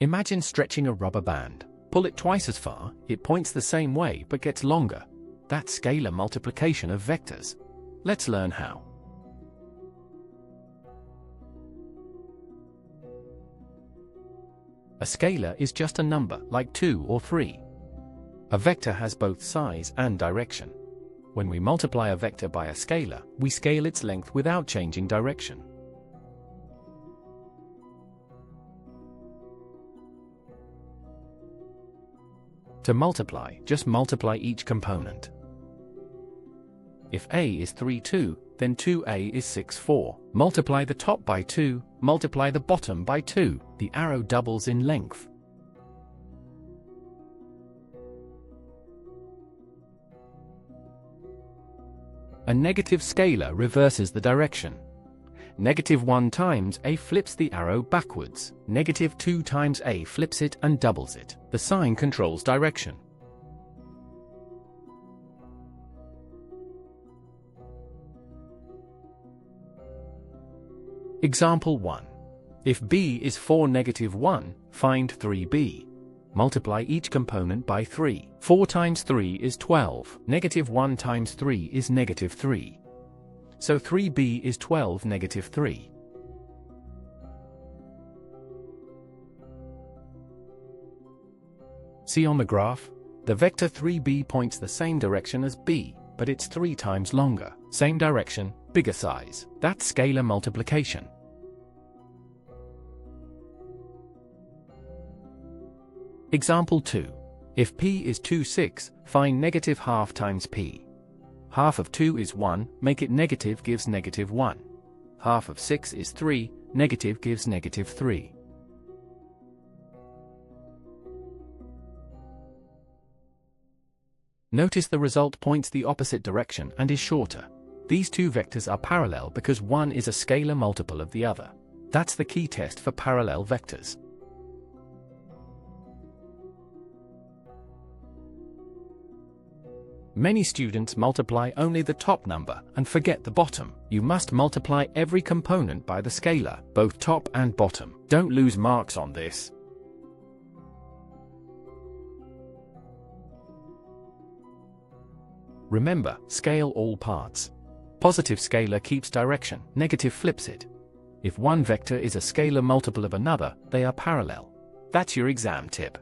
Imagine stretching a rubber band. Pull it twice as far, it points the same way but gets longer. That's scalar multiplication of vectors. Let's learn how. A scalar is just a number, like 2 or 3. A vector has both size and direction. When we multiply a vector by a scalar, we scale its length without changing direction. To multiply, just multiply each component. If a is 3, 2, then 2a is 6, 4. Multiply the top by 2, multiply the bottom by 2. The arrow doubles in length. A negative scalar reverses the direction. -1 times a flips the arrow backwards. -2 times a flips it and doubles it. The sign controls direction. Example 1. If b is 4, -1, find 3b. Multiply each component by 3. 4 times 3 is 12. -1 times 3 is -3. So 3b is 12 -3. See on the graph? The vector 3b points the same direction as b, but it's 3 times longer. Same direction, bigger size. That's scalar multiplication. Example 2. If p is 2, 6, find -½ times p. Half of 2 is 1, make it negative gives -1. Half of 6 is 3, negative gives -3. Notice the result points the opposite direction and is shorter. These two vectors are parallel because one is a scalar multiple of the other. That's the key test for parallel vectors. Many students multiply only the top number and forget the bottom. You must multiply every component by the scalar, both top and bottom. Don't lose marks on this. Remember, scale all parts. Positive scalar keeps direction, negative flips it. If one vector is a scalar multiple of another, they are parallel. That's your exam tip.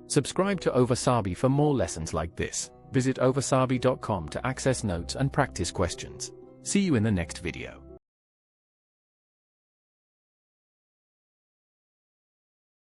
Subscribe to Ovasaabi for more lessons like this. Visit ovasaabi.com to access notes and practice questions. See you in the next video.